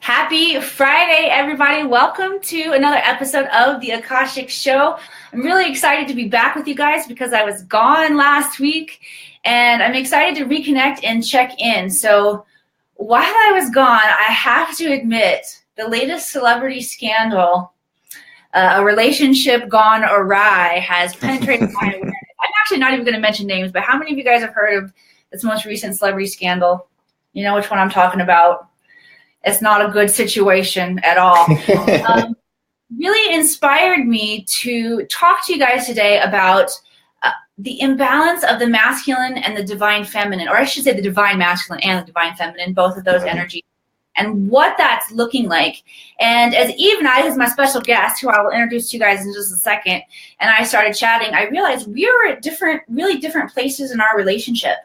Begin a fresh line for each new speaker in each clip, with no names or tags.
Happy Friday, everybody. Welcome to another episode of the Akashic Show. I'm really excited to be back with you guys because I was gone last week and I'm excited to reconnect and check in. So while I was gone, I have to admit the latest celebrity scandal, a relationship gone awry, has penetrated my awareness. I'm actually not even going to mention names, but how many of you guys have heard of this most recent celebrity scandal? You know which one I'm talking about. It's not a good situation at all. Really inspired me to talk to you guys today about the imbalance of the masculine and the divine feminine, or I should say the divine masculine and the divine feminine, both of those energies, and what that's looking like. And as Yves and I, who's my special guest, who I will introduce to you guys in just a second, and I started chatting, I realized we were at really different places in our relationship,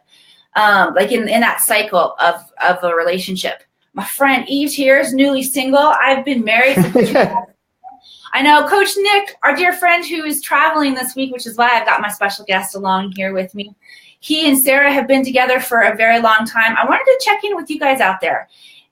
like in that cycle of a relationship. My friend Yves here is newly single. I've been married since I know Coach Nick, our dear friend who is traveling this week, which is why I've got my special guest along here with me. He and Sarah have been together for a very long time. I wanted to check in with you guys out there.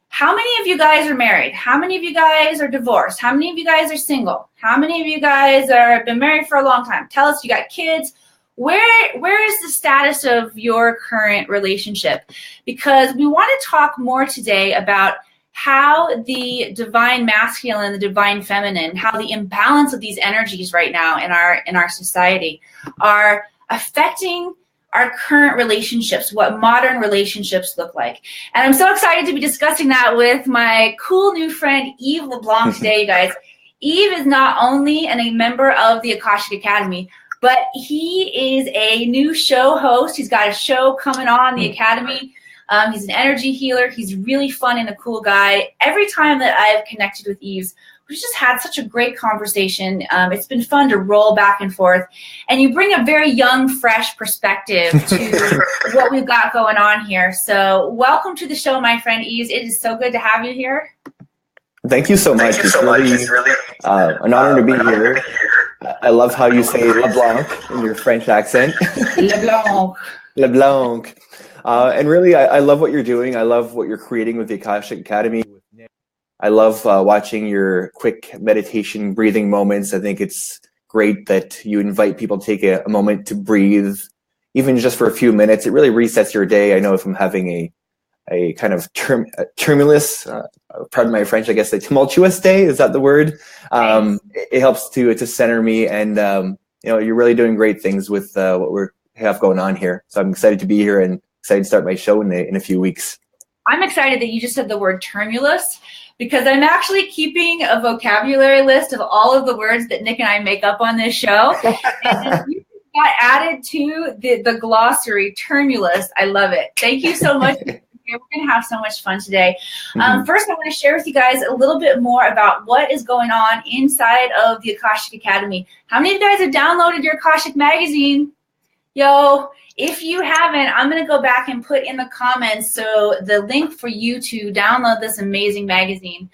How many of you guys are married? How many of you guys are divorced? How many of you guys are single? How many of you guys have been married for a long time? Tell us, you got kids. Where is the status of your current relationship? Because we want to talk more today about how the divine masculine and the divine feminine, how the imbalance of these energies right now in our society are affecting our current relationships, what modern relationships look like. And I'm so excited to be discussing that with my cool new friend, Yves LeBlanc, today, you guys. Yves is not only a member of the Akashic Academy, but he is a new show host. He's got a show coming on the Academy. He's an energy healer. He's really fun and a cool guy. Every time that I've connected with Yves, we've just had such a great conversation. It's been fun to roll back and forth. And you bring a very young, fresh perspective to what we've got going on here. So welcome to the show, my friend Yves. It is so good to have you here.
Thank you so much. It's really an honor to be here. I love how you say LeBlanc in your French accent.
LeBlanc.
LeBlanc. And really, I love what you're doing. I love what you're creating with the Akashic Academy. I love watching your quick meditation breathing moments. I think it's great that you invite people to take a moment to breathe, even just for a few minutes. It really resets your day. I know if I'm having a kind of tumultuous, pardon my French, I guess a tumultuous day, is that the word? It helps to center me, and you're really doing great things with what we have going on here. So I'm excited to be here and excited to start my show in a few weeks.
I'm excited that you just said the word tumultuous, because I'm actually keeping a vocabulary list of all of the words that Nick and I make up on this show. And you got added to the glossary, tumultuous. I love it. Thank you so much. We're going to have so much fun today. First, I want to share with you guys a little bit more about what is going on inside of the Akashic Academy. How many of you guys have downloaded your Akashic magazine? Yo, if you haven't, I'm going to go back and put in the comments the link for you to download this amazing magazine.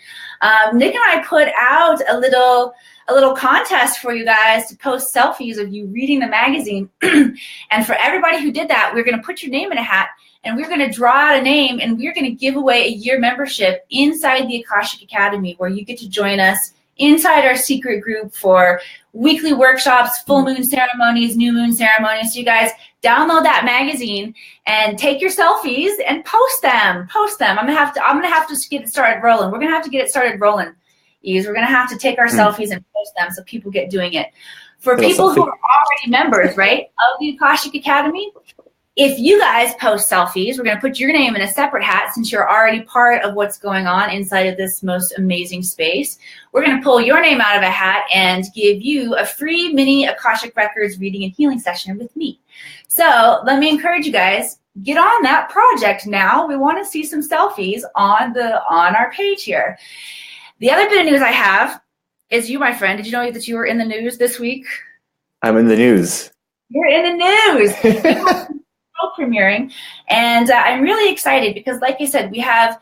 Nick and I put out a little contest for you guys to post selfies of you reading the magazine. And for everybody who did that, we're going to put your name in a hat, and we're going to draw out a name, and we're going to give away a year membership inside the Akashic Academy, where you get to join us inside our secret group for weekly workshops, full moon ceremonies, new moon ceremonies. So you guys download that magazine and take your selfies and post them. I'm gonna have to get it started rolling. We're gonna have to get it started rolling. Yves, we're gonna have to take our selfies and post them so people get doing it. For people who are already members, right, of the Akashic Academy, if you guys post selfies, we're going to put your name in a separate hat since you're already part of what's going on inside of this most amazing space. We're going to pull your name out of a hat and give you a free mini Akashic Records reading and healing session with me. So let me encourage you guys, get on that project now. We want to see some selfies on our page here. The other bit of news I have is you, my friend. Did you know that you were in the news this week?
I'm in the news.
You're in the news. Premiering, and I'm really excited because, like I said, we have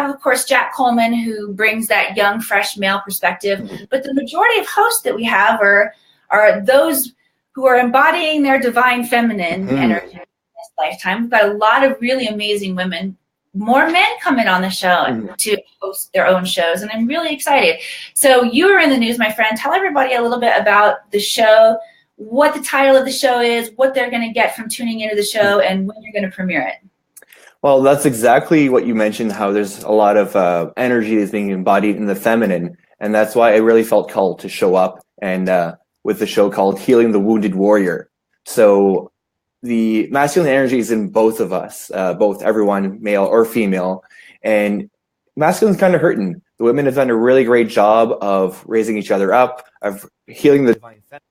of course Jack Coleman, who brings that young, fresh male perspective, but the majority of hosts that we have are those who are embodying their divine feminine energy in this lifetime. We've got a lot of really amazing women more men coming on the show to host their own shows, and I'm really excited. So you were in the news, my friend. Tell everybody a little bit about the show, what the title of the show is, what they're going to get from tuning into the show, and when you're going to premiere it.
Well, that's exactly what you mentioned, how there's a lot of energy that's being embodied in the feminine. And that's why I really felt called to show up and with the show called Healing the Wounded Warrior. So the masculine energy is in both of us, both everyone, male or female. And masculine's kind of hurting. The women have done a really great job of raising each other up, of healing the divine feminine.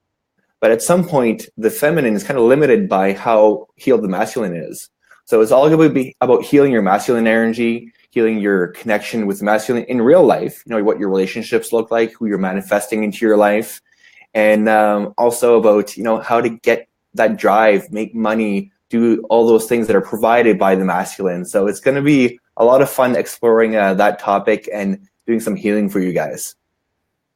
But at some point, the feminine is kind of limited by how healed the masculine is. So it's all going to be about healing your masculine energy, healing your connection with the masculine in real life, what your relationships look like, who you're manifesting into your life, and also about, how to get that drive, make money, do all those things that are provided by the masculine. So it's going to be a lot of fun exploring that topic and doing some healing for you guys.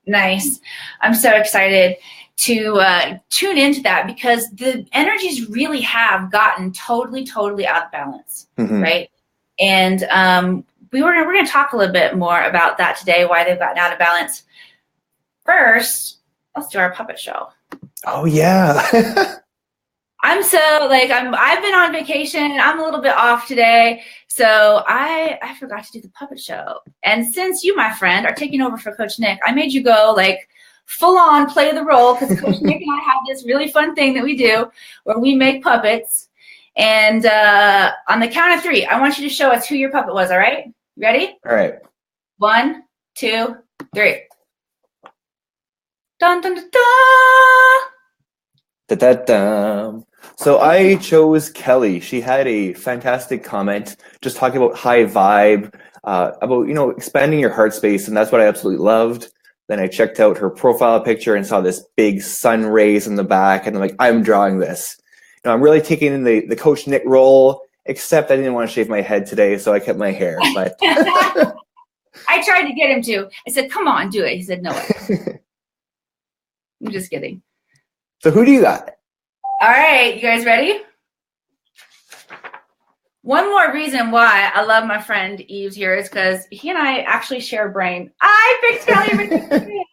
Nice. I'm so excited to tune into that, because the energies really have gotten totally out of balance, right? And we're going to talk a little bit more about that today, why they've gotten out of balance. First, let's do our puppet show.
Oh yeah.
I've been on vacation. I'm a little bit off today, so I forgot to do the puppet show. And since you, my friend, are taking over for Coach Nick, I made you go full on play the role, because Coach Nick and I have this really fun thing that we do where we make puppets. And on the count of 3, I want you to show us who your puppet was. All right? You ready?
All right.
1, 2, 3. Dun dun dun dun.
Da, da, da. So I chose Kelly. She had a fantastic comment, just talking about high vibe, about expanding your heart space, and that's what I absolutely loved. Then I checked out her profile picture and saw this big sun rays in the back, and I'm like, I'm drawing this. I'm really taking in the Coach Nick role, except I didn't want to shave my head today, so I kept my hair. But
I tried to get him to. I said, come on, do it. He said, no way. I'm just kidding.
So who do you got?
All right, you guys ready? One more reason why I love my friend Yves here is because he and I actually share a brain. I picked Kelly.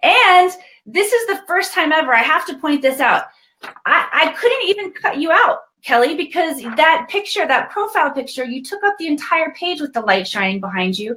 And this is the first time ever, I have to point this out, I couldn't even cut you out, Kelly, because that picture, that profile picture, you took up the entire page with the light shining behind you.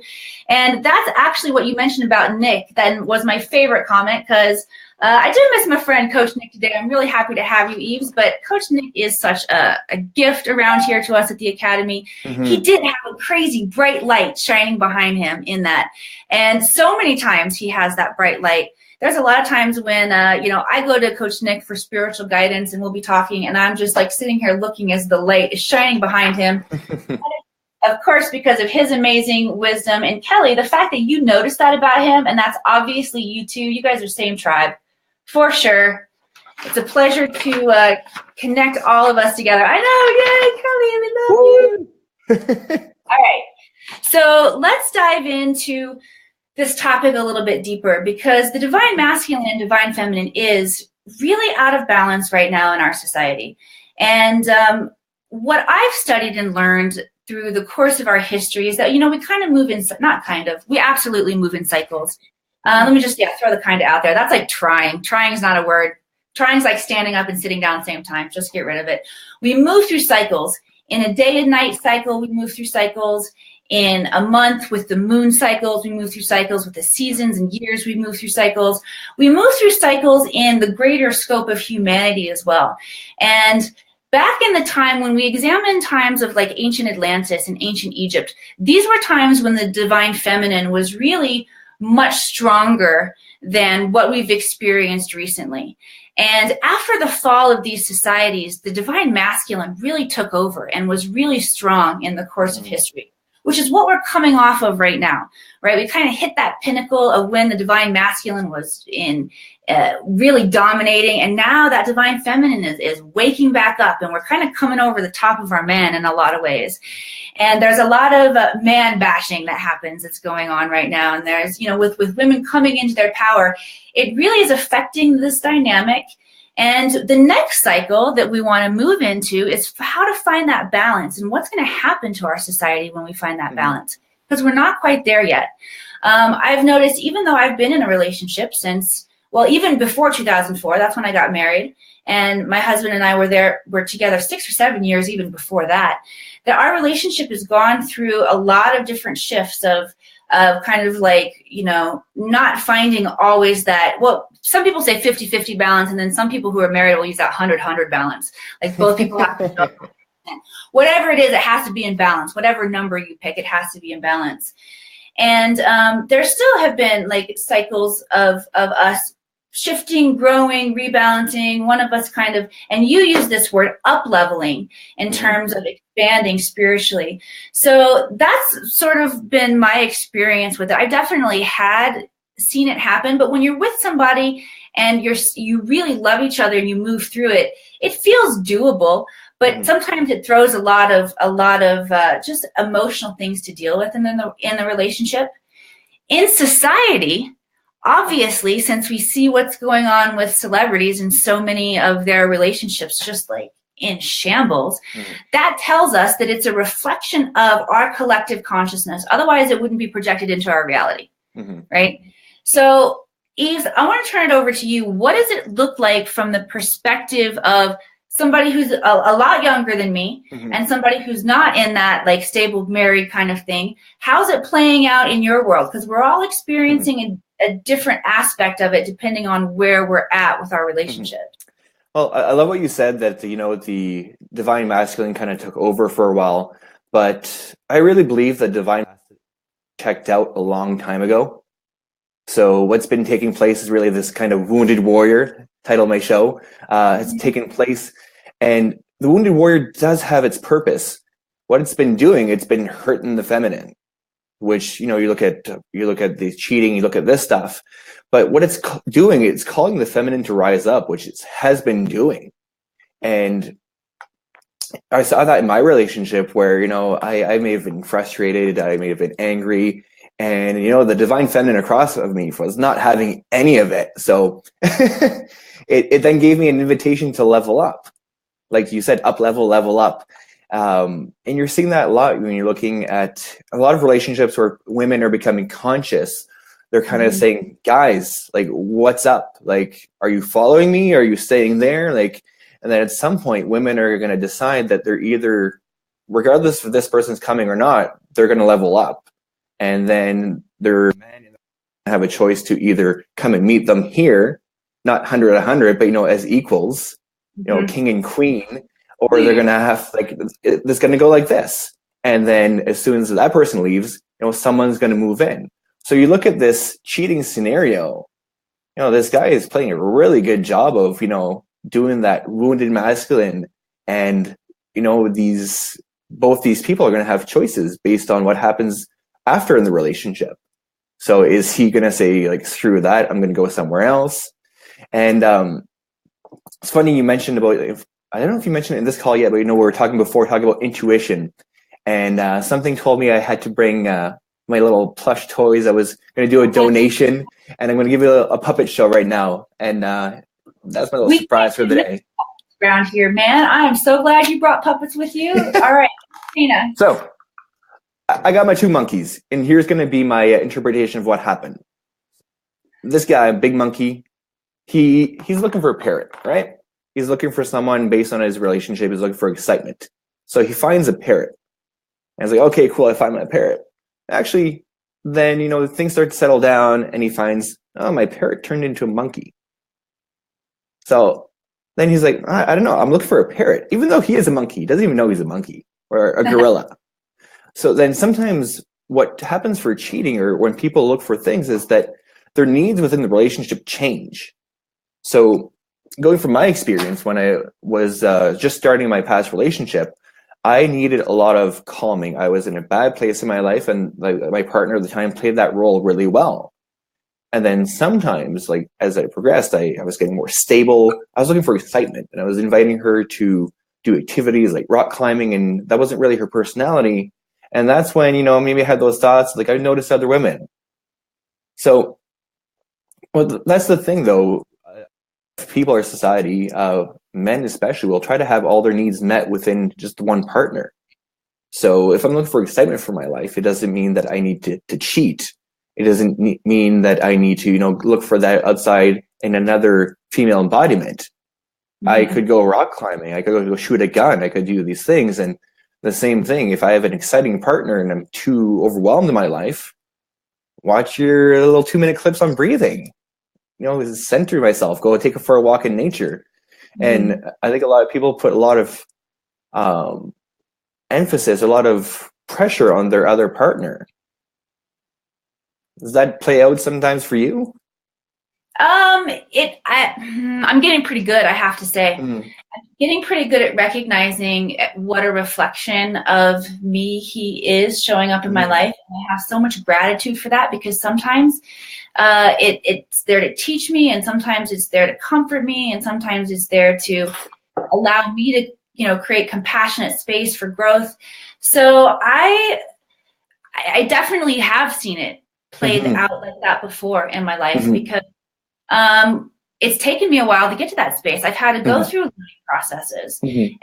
And that's actually what you mentioned about Nick. That was my favorite comment, because I do miss my friend Coach Nick today. I'm really happy to have you, Yves, but Coach Nick is such a gift around here to us at the Academy. He did have a crazy bright light shining behind him in that. And so many times he has that bright light. There's a lot of times when, I go to Coach Nick for spiritual guidance, and we'll be talking, and I'm just sitting here looking as the light is shining behind him. Of course, because of his amazing wisdom. And Kelly, the fact that you noticed that about him, and that's obviously you two, you guys are same tribe, for sure. It's a pleasure to connect all of us together. I know, yay, Kelly, we love you. All right, so let's dive into this topic a little bit deeper, because the divine masculine and divine feminine is really out of balance right now in our society. And what I've studied and learned through the course of our history is that, we kind of move in, we absolutely move in cycles. Let me just throw the kind of out there. That's like trying. Trying is not a word. Trying is like standing up and sitting down at the same time. Just get rid of it. We move through cycles. In a day and night cycle, we move through cycles. In a month with the moon cycles, we move through cycles. With the seasons and years, we move through cycles. We move through cycles in the greater scope of humanity as well. And back in the time when we examine times of ancient Atlantis and ancient Egypt, these were times when the divine feminine was really much stronger than what we've experienced recently. And after the fall of these societies, the divine masculine really took over and was really strong in the course of history, which is what we're coming off of right now, right? We kind of hit that pinnacle of when the divine masculine was in really dominating, and now that divine feminine is waking back up, and we're kind of coming over the top of our man in a lot of ways. And there's a lot of man bashing that happens that's going on right now, and there's, with women coming into their power, it really is affecting this dynamic. And the next cycle that we want to move into is how to find that balance and what's going to happen to our society when we find that balance, because we're not quite there yet. I've noticed, even though I've been in a relationship since, well, even before 2004, that's when I got married. And my husband and I were together 6 or 7 years, even before that our relationship has gone through a lot of different shifts of kind of like, not finding always that, well, some people say 50-50 balance, and then some people who are married will use that 100-100 balance. Like both people have to whatever it is, it has to be in balance. Whatever number you pick, it has to be in balance. And there still have been like cycles of us shifting, growing, rebalancing, one of us kind of, and you use this word up-leveling in terms of expanding spiritually. So that's sort of been my experience with it. I definitely had seen it happen, but when you're with somebody and you really love each other and you move through it, it feels doable, but sometimes it throws a lot of just emotional things to deal with in the relationship. In society, obviously, since we see what's going on with celebrities and so many of their relationships just like in shambles, that tells us that it's a reflection of our collective consciousness. Otherwise, it wouldn't be projected into our reality, right? So, Yves, I want to turn it over to you. What does it look like from the perspective of somebody who's a lot younger than me and somebody who's not in that like stable married kind of thing? How's it playing out in your world? Because we're all experiencing a different aspect of it depending on where we're at with our relationship.
Well, I love what you said, that the divine masculine kind of took over for a while, but I really believe that divine masculine checked out a long time ago. So what's been taking place is really this kind of wounded warrior, title of my show, has taken place, and the wounded warrior does have its purpose. What it's been doing, it's been hurting the feminine, which, you look at the cheating, you look at this stuff, but what it's doing, it's calling the feminine to rise up, which it has been doing. And I saw that in my relationship where, I may have been frustrated, I may have been angry, and, the divine feminine across of me was not having any of it. So it then gave me an invitation to level up. Like you said, level up. And you're seeing that a lot when you're looking at a lot of relationships where women are becoming conscious. They're kind of saying, guys, like, what's up? Like, are you following me? Are you staying there? Like, and then at some point, women are going to decide that they're either, regardless if this person's coming or not, they're going to level up. And then their men have a choice to either come and meet them here, not 100, but, as equals, king and queen, or they're going to have, like, it's going to go like this. And then as soon as that person leaves, someone's going to move in. So you look at this cheating scenario, this guy is playing a really good job of, doing that wounded masculine. And, both these people are going to have choices based on what happens after in the relationship. So is he going to say, like, screw that, I'm going to go somewhere else? And it's funny you mentioned about, I don't know if you mentioned it in this call yet, but we were talking about intuition. And something told me I had to bring my little plush toys. I was going to do a donation, and I'm going to give you a puppet show right now. And that's my little surprise for the day.
Around here, man. I am so glad you brought puppets with you. All right, Tina.
So I got my 2 monkeys, and here's going to be my interpretation of what happened. This guy, big monkey, he's looking for a parrot, right? He's looking for someone based on his relationship. He's looking for excitement. So he finds a parrot. And he's like, okay, cool, I find my parrot. Actually, then, things start to settle down, and he finds, oh, my parrot turned into a monkey. So then he's like, I don't know, I'm looking for a parrot. Even though he is a monkey, he doesn't even know he's a monkey or a gorilla. So then sometimes what happens for cheating, or when people look for things, is that their needs within the relationship change. So going from my experience, when I was just starting my past relationship, I needed a lot of calming. I was in a bad place in my life, and my partner at the time played that role really well. And then sometimes, like, as I progressed, I was getting more stable. I was looking for excitement, and I was inviting her to do activities like rock climbing, and that wasn't really her personality. And that's when, maybe I had those thoughts, like, I noticed other women. So, well, that's the thing, though. people or society, men especially, will try to have all their needs met within just one partner. So if I'm looking for excitement for my life, it doesn't mean that I need to cheat. It doesn't mean that I need to, look for that outside in another female embodiment. I could go rock climbing. I could go shoot a gun. I could do these things. And the same thing, if I have an exciting partner and I'm too overwhelmed in my life, watch your little 2-minute clips on breathing. Center myself, go take for a walk in nature. And I think a lot of people put a lot of emphasis, a lot of pressure on their other partner. Does that play out sometimes for you?
I'm getting pretty good, I have to say. I'm getting pretty good at recognizing what a reflection of me he is showing up in my life. And I have so much gratitude for that, because sometimes it's there to teach me, and sometimes it's there to comfort me, and sometimes it's there to allow me to, create compassionate space for growth. So I definitely have seen it played out like that before in my life, because it's taken me a while to get to that space. I've had to go through learning processes, and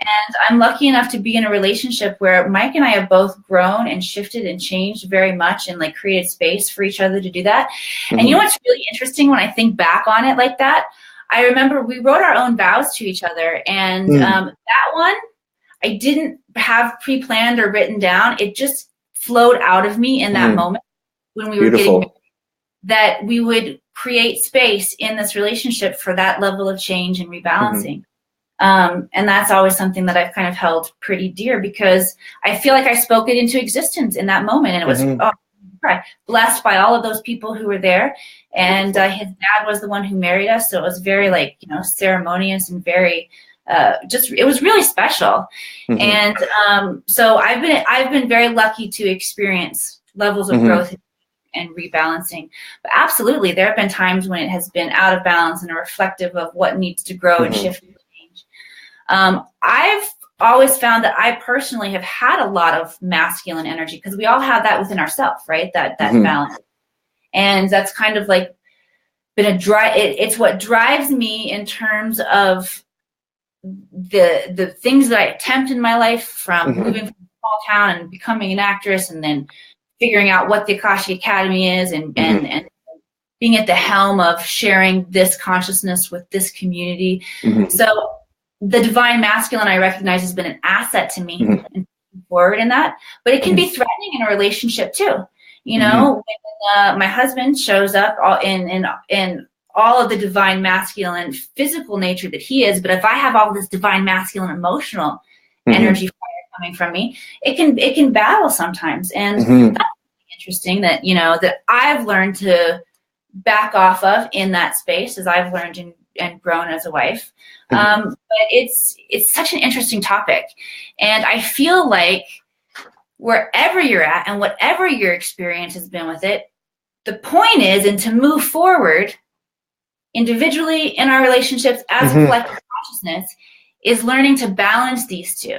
I'm lucky enough to be in a relationship where Mike and I have both grown and shifted and changed very much, and created space for each other to do that. And you know what's really interesting when I think back on it like that? I remember we wrote our own vows to each other, and that one I didn't have pre-planned or written down. It just flowed out of me in that moment when we were getting married, that we would create space in this relationship for that level of change and rebalancing. And that's always something that I've kind of held pretty dear, because I feel like I spoke it into existence in that moment. And it was blessed by all of those people who were there. And his dad was the one who married us. So it was very ceremonious and very, it was really special. And so I've been very lucky to experience levels of growth and rebalancing. But absolutely, there have been times when it has been out of balance and reflective of what needs to grow and shift and change. I've always found that I personally have had a lot of masculine energy, because we all have that within ourselves, right? That balance. And that's kind of been a drive. It's what drives me in terms of the things that I attempt in my life, from moving from a small town and becoming an actress, and then figuring out what the Akashic Academy is, and being at the helm of sharing this consciousness with this community. So the divine masculine, I recognize, has been an asset to me and moving forward in that, but it can be threatening in a relationship too. When my husband shows up in all of the divine masculine physical nature that he is, but if I have all this divine masculine emotional energy coming from me, it can battle sometimes. And that's interesting that that I've learned to back off of in that space, as I've learned and grown as a wife. But it's such an interesting topic, and I feel like wherever you're at and whatever your experience has been with it, the point is, and to move forward individually in our relationships as a collective consciousness, is learning to balance these two.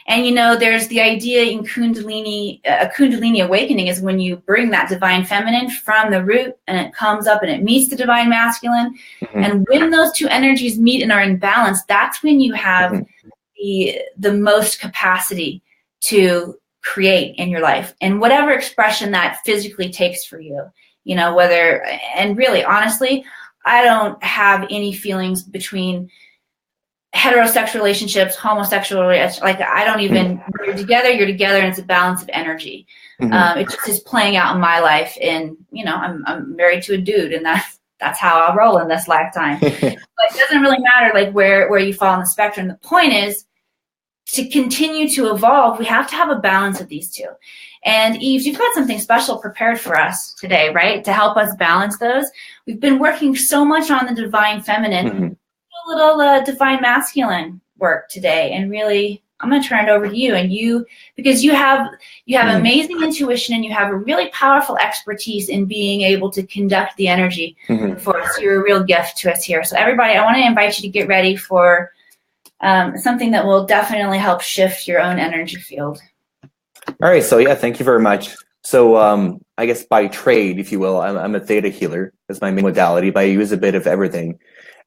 And there's the idea in Kundalini, a Kundalini awakening is when you bring that divine feminine from the root, and it comes up and it meets the divine masculine. And when those two energies meet and are in balance, that's when you have the most capacity to create in your life, and whatever expression that physically takes for you. Whether, and really, honestly, I don't have any feelings between heterosexual relationships, homosexual relationships. I don't even, you're together, and it's a balance of energy. It just is playing out in my life, and I'm married to a dude, and that's how I'll roll in this lifetime. But it doesn't really matter where you fall on the spectrum. The point is, to continue to evolve, we have to have a balance of these two. And Yves, you've got something special prepared for us today, right? To help us balance those. We've been working so much on the divine feminine, a little divine masculine work today. And really, I'm going to turn it over to you. Because you have amazing intuition, and you have a really powerful expertise in being able to conduct the energy for us. You're a real gift to us here. So everybody, I want to invite you to get ready for something that will definitely help shift your own energy field.
All right. So thank you very much. So I guess by trade, if you will, I'm a theta healer. That's my main modality, but I use a bit of everything.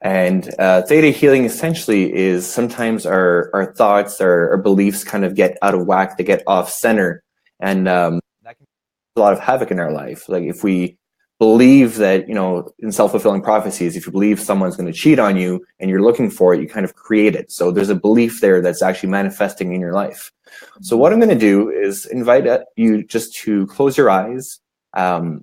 And theta healing essentially is sometimes our thoughts, our beliefs kind of get out of whack, they get off center. And that can cause a lot of havoc in our life. Like if we believe that, in self-fulfilling prophecies, if you believe someone's going to cheat on you and you're looking for it, you kind of create it. So there's a belief there that's actually manifesting in your life. So what I'm going to do is invite you just to close your eyes. I'll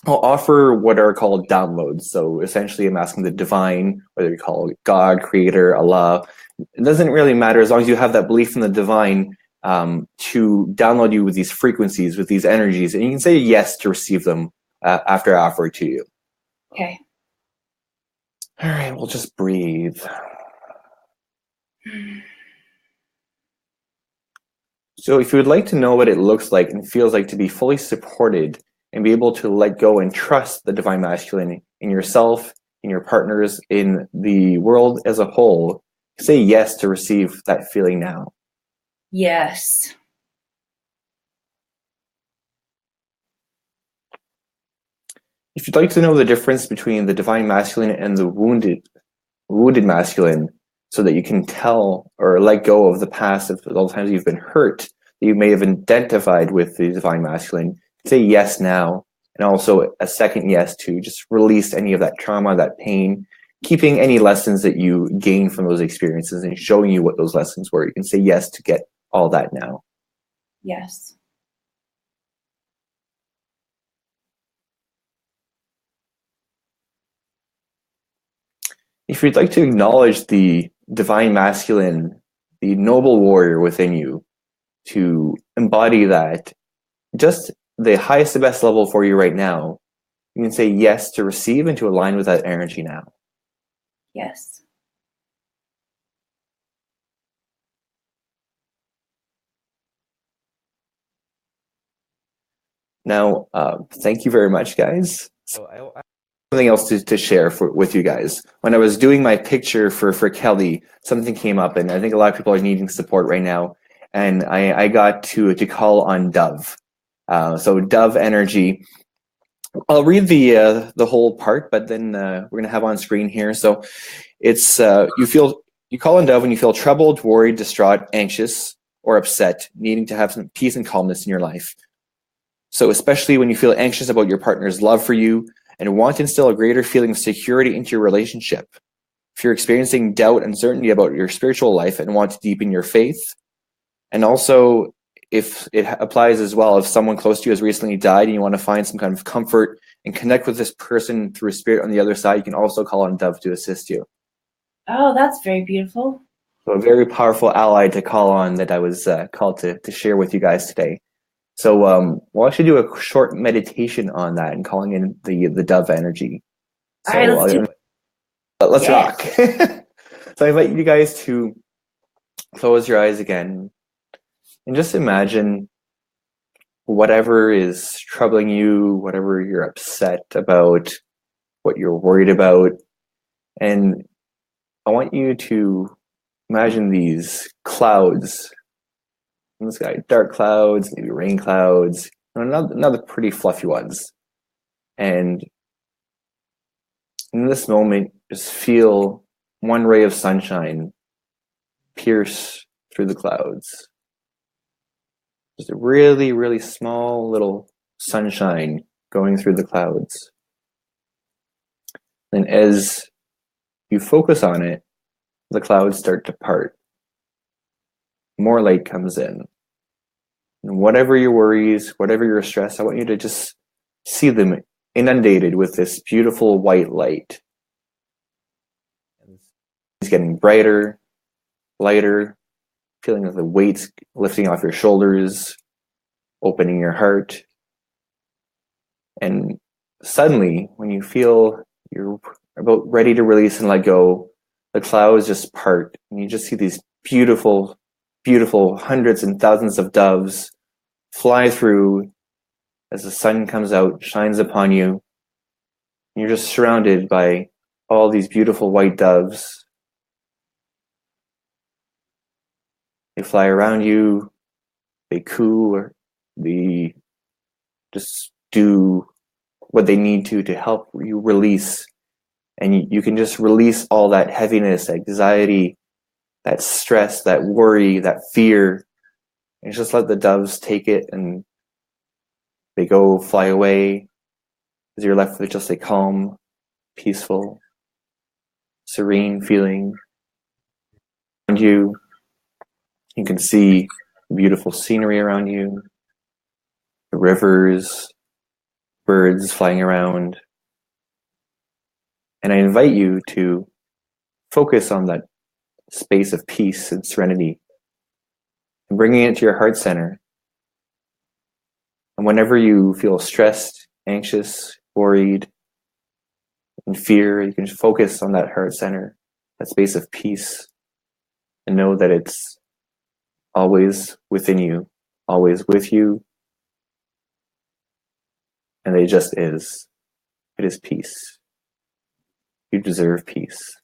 offer what are called downloads. So essentially I'm asking the divine, whether you call it God, creator, Allah, it doesn't really matter as long as you have that belief in the divine, to download you with these frequencies, with these energies, and you can say yes to receive them after I offer it to you.
Okay.
All right, we'll just breathe. So if you would like to know what it looks like and feels like to be fully supported and be able to let go and trust the divine masculine in yourself, in your partners, in the world as a whole, say yes to receive that feeling now.
Yes.
If you'd like to know the difference between the divine masculine and the wounded masculine, so that you can tell or let go of the past of all the times you've been hurt, that you may have identified with the divine masculine, say yes now. And also a second yes to just release any of that trauma, that pain, keeping any lessons that you gain from those experiences and showing you what those lessons were. You can say yes to get all that now.
Yes.
If you'd like to acknowledge the divine masculine, the noble warrior within you, to embody that, just the highest and best level for you right now, you can say yes to receive and to align with that energy now.
Yes.
Now, thank you very much, guys. So I have something else to share with you guys. When I was doing my picture for Kelly, something came up, and I think a lot of people are needing support right now. And I got to call on Dove. So Dove energy. I'll read the whole part, but then we're gonna have on screen here. So it's you call on Dove when you feel troubled, worried, distraught, anxious, or upset, needing to have some peace and calmness in your life. So especially when you feel anxious about your partner's love for you and want to instill a greater feeling of security into your relationship. If you're experiencing doubt, uncertainty about your spiritual life and want to deepen your faith. And also, if it applies as well, if someone close to you has recently died and you want to find some kind of comfort and connect with this person through a spirit on the other side, you can also call on Dove to assist you.
Oh, that's very beautiful.
So a very powerful ally to call on that I was called to share with you guys today. So we'll actually do a short meditation on that and calling in the Dove energy. So
All right,
let's rock. So I invite you guys to close your eyes again and just imagine whatever is troubling you, whatever you're upset about, what you're worried about. And I want you to imagine these clouds in the sky, dark clouds, maybe rain clouds, another pretty fluffy ones. And in this moment, just feel one ray of sunshine pierce through the clouds. Just a really, really small little sunshine going through the clouds. And as you focus on it, the clouds start to part. More light comes in. And whatever your worries, whatever your stress, I want you to just see them inundated with this beautiful white light. It's getting brighter, lighter, feeling of the weights lifting off your shoulders, opening your heart. And suddenly, when you feel you're about ready to release and let go, the clouds just part, and you just see these beautiful, beautiful hundreds and thousands of doves fly through as the sun comes out, shines upon you. And you're just surrounded by all these beautiful white doves. They fly around you, they coo, or they just do what they need to help you release and you can just release all that heaviness, anxiety, that stress, that worry, that fear, and just let the doves take it, and they go fly away as you're left with just a calm, peaceful, serene feeling. And you can see beautiful scenery around you, the rivers, birds flying around. And I invite you to focus on that space of peace and serenity and bringing it to your heart center. And whenever you feel stressed, anxious, worried, and fear, you can focus on that heart center, that space of peace, and know that it's always within you, always with you, and it just is. It is peace. You deserve peace.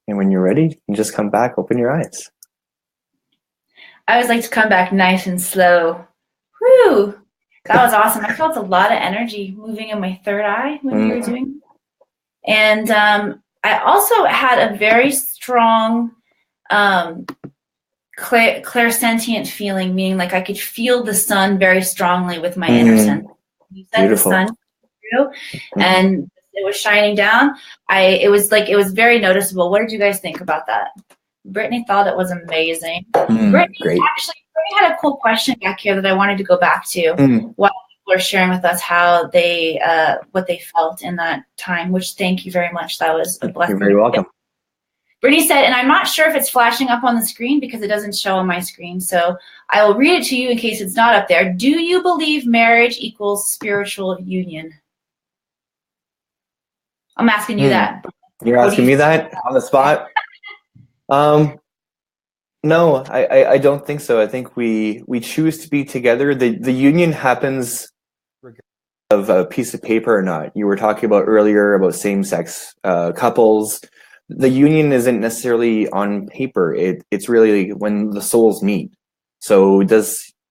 And when you're ready, you can just come back, open your eyes.
I always like to come back nice and slow. Whew! That was awesome. I felt a lot of energy moving in my third eye when you were doing it. And I also had a very strong clairsentient feeling, meaning like I could feel the sun very strongly with my inner sense. You said beautiful. The sun through, and it was shining down. It was very noticeable. What did you guys think about that? Brittany thought it was amazing. Brittany had a cool question back here that I wanted to go back to while people are sharing with us how they what they felt in that time, which thank you very much. That was a blessing.
You're very welcome.
Brittany said, and I'm not sure if it's flashing up on the screen because it doesn't show on my screen, so I will read it to you in case it's not up there. Do you believe marriage equals spiritual union? I'm asking you that.
You're asking me that on the spot? No, I don't think so. I think we choose to be together. The union happens regardless of a piece of paper or not. You were talking about earlier about same-sex couples. The union isn't necessarily on paper. It's really when the souls meet. So do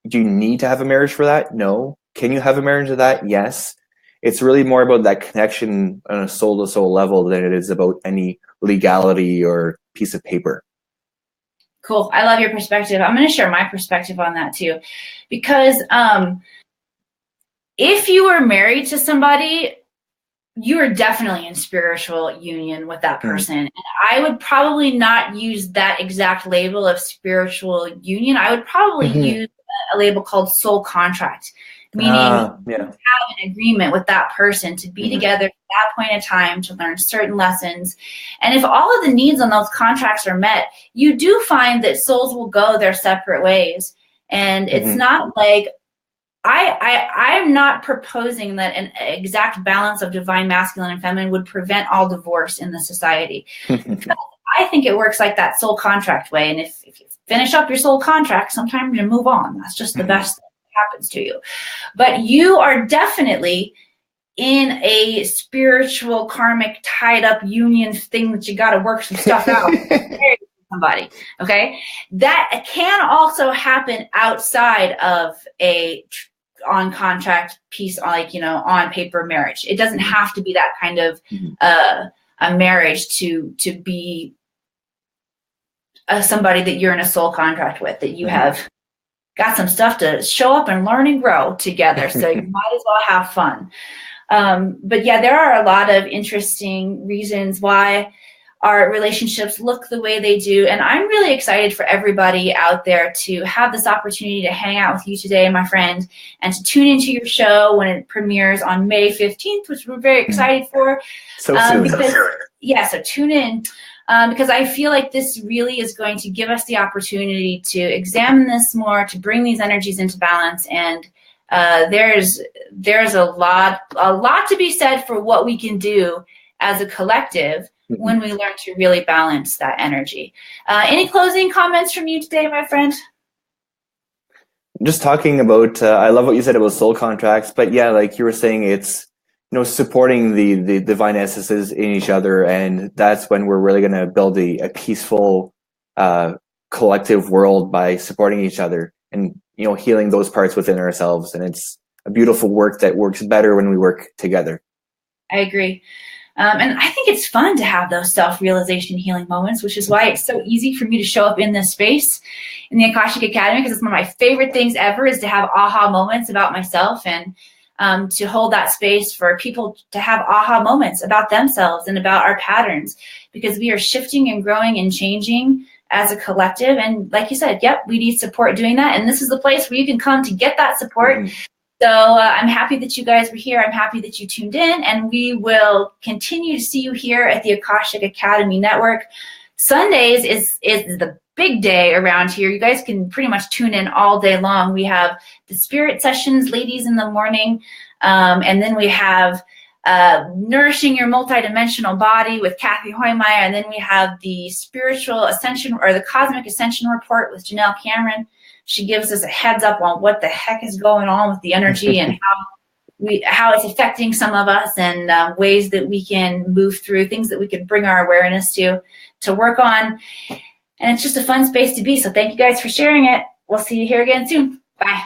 you need to have a marriage for that? No. Can you have a marriage for that? Yes. It's really more about that connection on a soul-to-soul level than it is about any legality or piece of paper.
Cool. I love your perspective. I'm going to share my perspective on that too. Because if you were married to somebody, you are definitely in spiritual union with that person. And I would probably not use that exact label of spiritual union. I would probably use a label called soul contract, meaning you have an agreement with that person to be together at that point in time to learn certain lessons. And if all of the needs on those contracts are met, you do find that souls will go their separate ways. And it's not like I'm not proposing that an exact balance of divine masculine and feminine would prevent all divorce in the society. I think it works like that soul contract way. And if you finish up your soul contract, sometimes you move on. That's just the best thing that happens to you. But you are definitely in a spiritual, karmic, tied up union thing that you got to work some stuff out. Somebody, okay? That can also happen outside of a on contract piece, like, on paper marriage. It doesn't have to be that kind of a marriage to be somebody that you're in a soul contract with, that you have got some stuff to show up and learn and grow together. So you might as well have fun. But yeah, there are a lot of interesting reasons why our relationships look the way they do. And I'm really excited for everybody out there to have this opportunity to hang out with you today, my friend, and to tune into your show when it premieres on May 15th, which we're very excited for.
So soon.
So tune in. Because I feel like this really is going to give us the opportunity to examine this more, to bring these energies into balance. And there's a lot to be said for what we can do as a collective when we learn to really balance that energy. Any closing comments from you today, my friend?
Just talking about, I love what you said about soul contracts, but yeah, like you were saying, it's, supporting the divine essences in each other. And that's when we're really going to build a peaceful collective world by supporting each other and, you know, healing those parts within ourselves. And it's a beautiful work that works better when we work together.
I agree. And I think it's fun to have those self-realization healing moments, which is why it's so easy for me to show up in this space in the Akashic Academy, because it's one of my favorite things ever is to have aha moments about myself, and to hold that space for people to have aha moments about themselves and about our patterns, because we are shifting and growing and changing as a collective. And like you said, yep, we need support doing that. And this is the place where you can come to get that support. Mm-hmm. So I'm happy that you guys were here. I'm happy that you tuned in, and we will continue to see you here at the Akashic Academy Network. Sundays is the big day around here. You guys can pretty much tune in all day long. We have the spirit sessions, ladies, in the morning, and then we have Nourishing Your Multidimensional Body with Kathy Hoymeyer, and then we have the Spiritual Ascension, or the Cosmic Ascension Report with Janelle Cameron. She gives us a heads up on what the heck is going on with the energy and how it's affecting some of us, and ways that we can move through, things that we can bring our awareness to work on. And it's just a fun space to be. So thank you guys for sharing it. We'll see you here again soon. Bye.